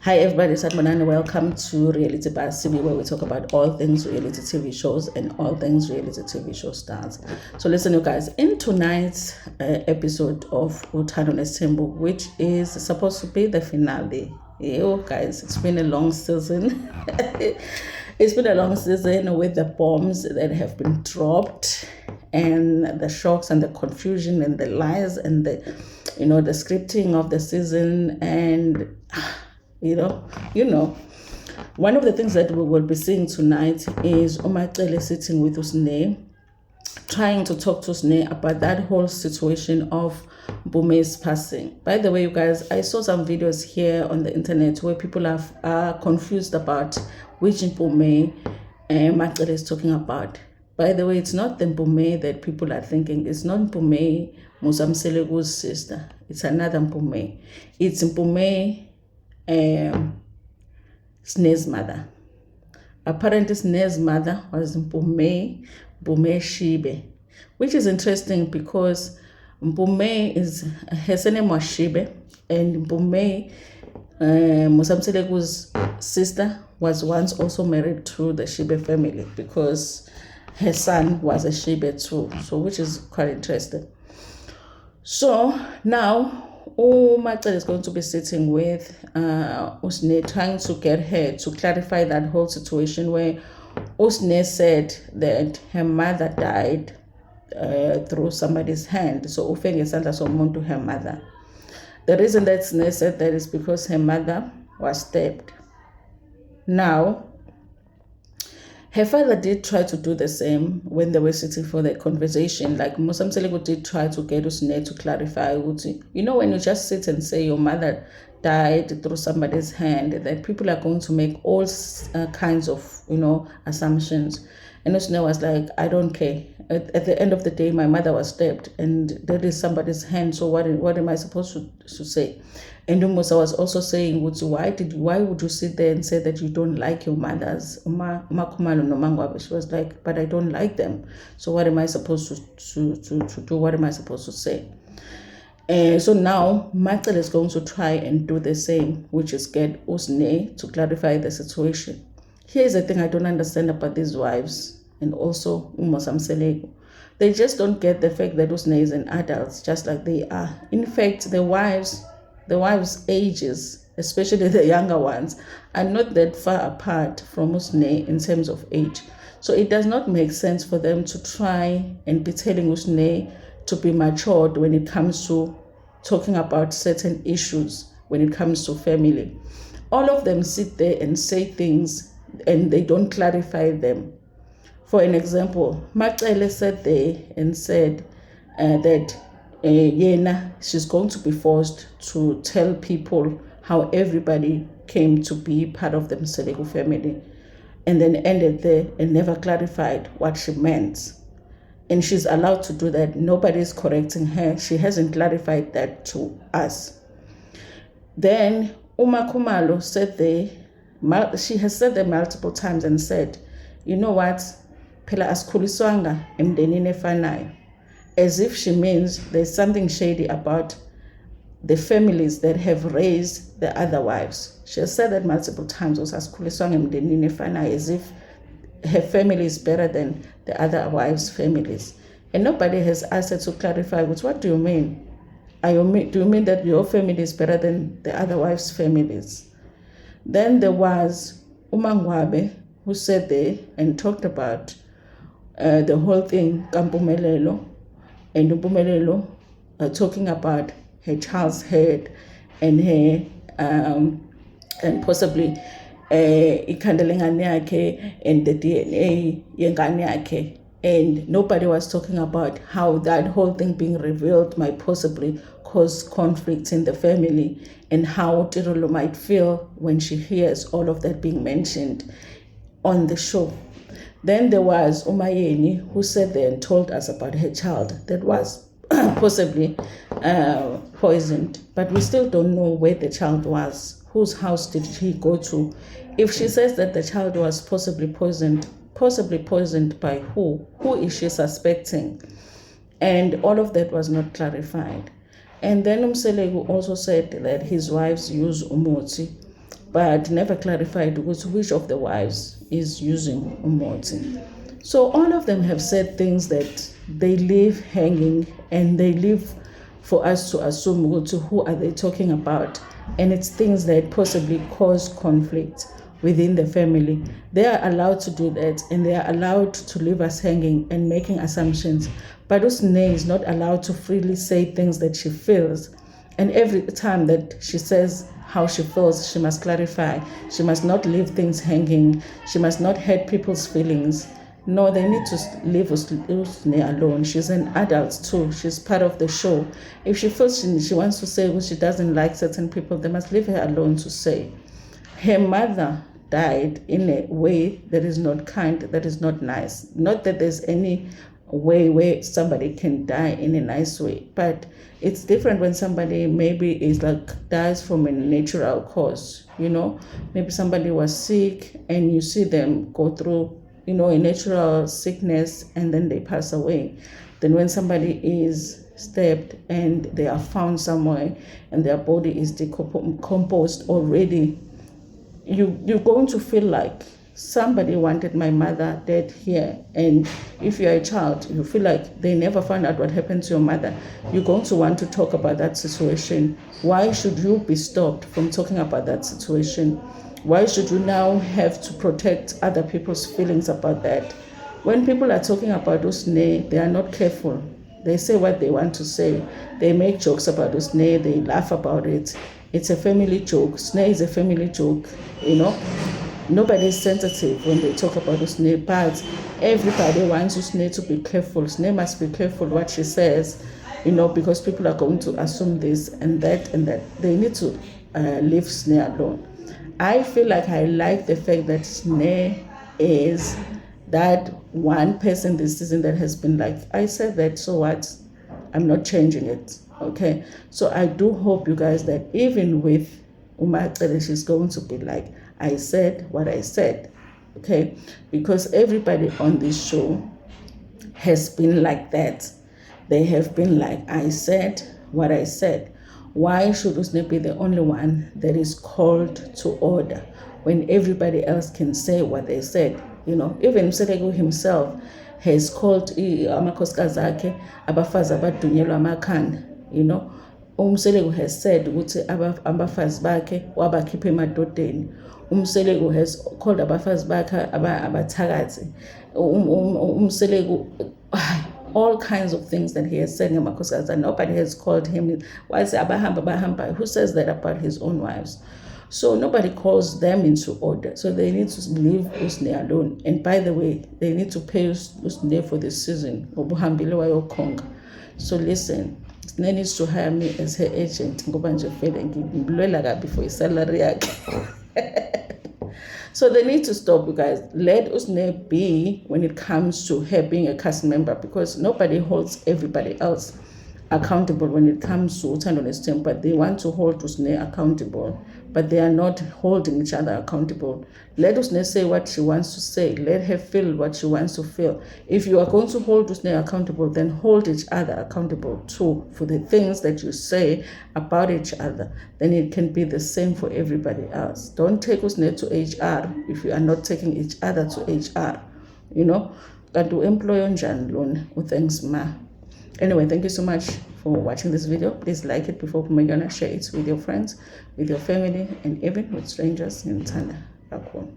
Hi everybody, it's Admanana. Welcome to Reality by CB, where we talk about all things reality TV shows and all things reality TV show stars. So listen, you guys, in tonight's episode of Uthando Nesthembu, which is supposed to be the finale. You guys, it's been a long season. It's been a long season with the bombs that have been dropped and the shocks and the confusion and the lies and the scripting of the season. And one of the things that we will be seeing tonight is Umacele sitting with Usne, trying to talk to Usne about that whole situation of Bume's passing. By the way, you guys, I saw some videos here on the internet where people are confused about which Bume Macele is talking about. By the way, it's not the Mpume that people are thinking. It's not Mpume Musamselegu's sister. It's another Mpume. It's Mpume Sne's mother. Apparently, Sne's mother was Mpume Shibe, which is interesting because Mpume is her name was Shibe, and Mpume Musamselegu's sister was once also married to the Shibe family because her son was a Shibe too, so which is quite interesting. So now Macele is going to be sitting with Usne, trying to get her to clarify that whole situation where Usne said that her mother died through somebody's hand. So Ufenge Sandra someone to her mother. The reason that Usne said that is because her mother was stabbed. Now, her father did try to do the same when they were sitting for the conversation. Like Musamseleku did try to get Usne to clarify, when you just sit and say your mother died through somebody's hand, that people are going to make all kinds of, assumptions. And Usne was like, I don't care. At the end of the day, my mother was stabbed and that is somebody's hand. So what am I supposed to say? And Musa was also saying, why would you sit there and say that you don't like your mothers? She was like, but I don't like them. So what am I supposed to do? What am I supposed to say? So now Macele is going to try and do the same, which is get Usne to clarify the situation. Here's the thing I don't understand about these wives and also Musamseleku. They just don't get the fact that Usne is an adult, just like they are. In fact, the wives' ages, especially the younger ones, are not that far apart from Usne in terms of age. So it does not make sense for them to try and be telling Usne to be matured when it comes to talking about certain issues, when it comes to family. All of them sit there and say things and they don't clarify them. For an example, Macele sat there and said that Yena, she's going to be forced to tell people how everybody came to be part of the Mseleku family, and then ended there and never clarified what she meant. And she's allowed to do that. Nobody's correcting her. She hasn't clarified that to us. Then Uma Khumalo said there, she has said there multiple times and said, you know what, phela asikhuliswanga emndenini efanayo, as if she means there's something shady about the families that have raised the other wives. She has said that multiple times, as if her family is better than the other wives' families. And nobody has asked her to clarify, what do you mean? Do you mean that your family is better than the other wives' families? Then there was Umangwabe, who sat there and talked about the whole thing, Kampumelelo, and Mpumelelo talking about her child's head and her and possibly ikandelengane yakhe and the DNA yengane yakhe, and nobody was talking about how that whole thing being revealed might possibly cause conflicts in the family and how Tirolo might feel when she hears all of that being mentioned on the show. Then there was Umayeni, who sat there and told us about her child that was possibly poisoned, but we still don't know where the child was. Whose house did he go to? If she says that the child was possibly poisoned by who? Who is she suspecting? And all of that was not clarified. And then Umseleku also said that his wives use umuti but never clarified which of the wives is using umuthi. So all of them have said things that they leave hanging, and they leave for us to assume who are they talking about, and it's things that possibly cause conflict within the family. They are allowed to do that, and they are allowed to leave us hanging and making assumptions. But Usne is not allowed to freely say things that she feels, and every time that she says how she feels, she must clarify. She must not leave things hanging. She must not hurt people's feelings. No, they need to leave Usne alone. She's an adult too. She's part of the show. If she feels she wants to say she doesn't like certain people, they must leave her alone to say. Her mother died in a way that is not kind, that is not nice. Not that there's any way where somebody can die in a nice way, but it's different when somebody maybe is like dies from a natural cause. Maybe somebody was sick and you see them go through a natural sickness and then they pass away. Then when somebody is stabbed and they are found somewhere and their body is decomposed already, you're going to feel like somebody wanted my mother dead here. And if you're a child, you feel like they never found out what happened to your mother. You're going to want to talk about that situation. Why should you be stopped from talking about that situation? Why should you now have to protect other people's feelings about that? When people are talking about Usne, they are not careful. They say what they want to say. They make jokes about Usne. They laugh about it. It's a family joke. Usne is a family joke, Nobody is sensitive when they talk about Usne, but everybody wants Usne to be careful. Usne must be careful what she says, because people are going to assume this and that and that. They need to leave Usne alone. I feel like I like the fact that Usne is that one person this season that has been like, I said that, so what? I'm not changing it, okay? So I do hope, you guys, that even with Umaxele, she's going to be like, I said what I said, okay? Because everybody on this show has been like that. They have been like, I said what I said. Why should Usne be the only one that is called to order when everybody else can say what they said? Even Mselegu himself has called amakhosikazi akhe abafazi abadunyelwa amakhanda. Umselegu has said ukuthi abafazi bakhe wabakhipha emadodeni. Umselegu has called abafazi bakhe abathakathi. Umselegu, all kinds of things that he has said ngamakhosikazi, and nobody has called him. Why say abahamba? Who says that about his own wives? So nobody calls them into order. So they need to leave Usne alone. And by the way, they need to pay Usne for this season. So listen, Usne needs to hire me as her agent. Before his salary. So they need to stop, you guys. Let Usne be when it comes to her being a cast member, because nobody holds everybody else accountable when it comes to Uthando Nesthembu, but they want to hold Usne accountable, but they are not holding each other accountable. Let Usne say what she wants to say. Let her feel what she wants to feel. If you are going to hold Usne accountable, then hold each other accountable too for the things that you say about each other. Then it can be the same for everybody else. Don't take Usne to HR if you are not taking each other to HR. Got to employ on Jan loan. Thanks, ma. Anyway, thank you so much for watching this video. Please like it before Pumegana, share it with your friends, with your family, and even with strangers in Uthando back home.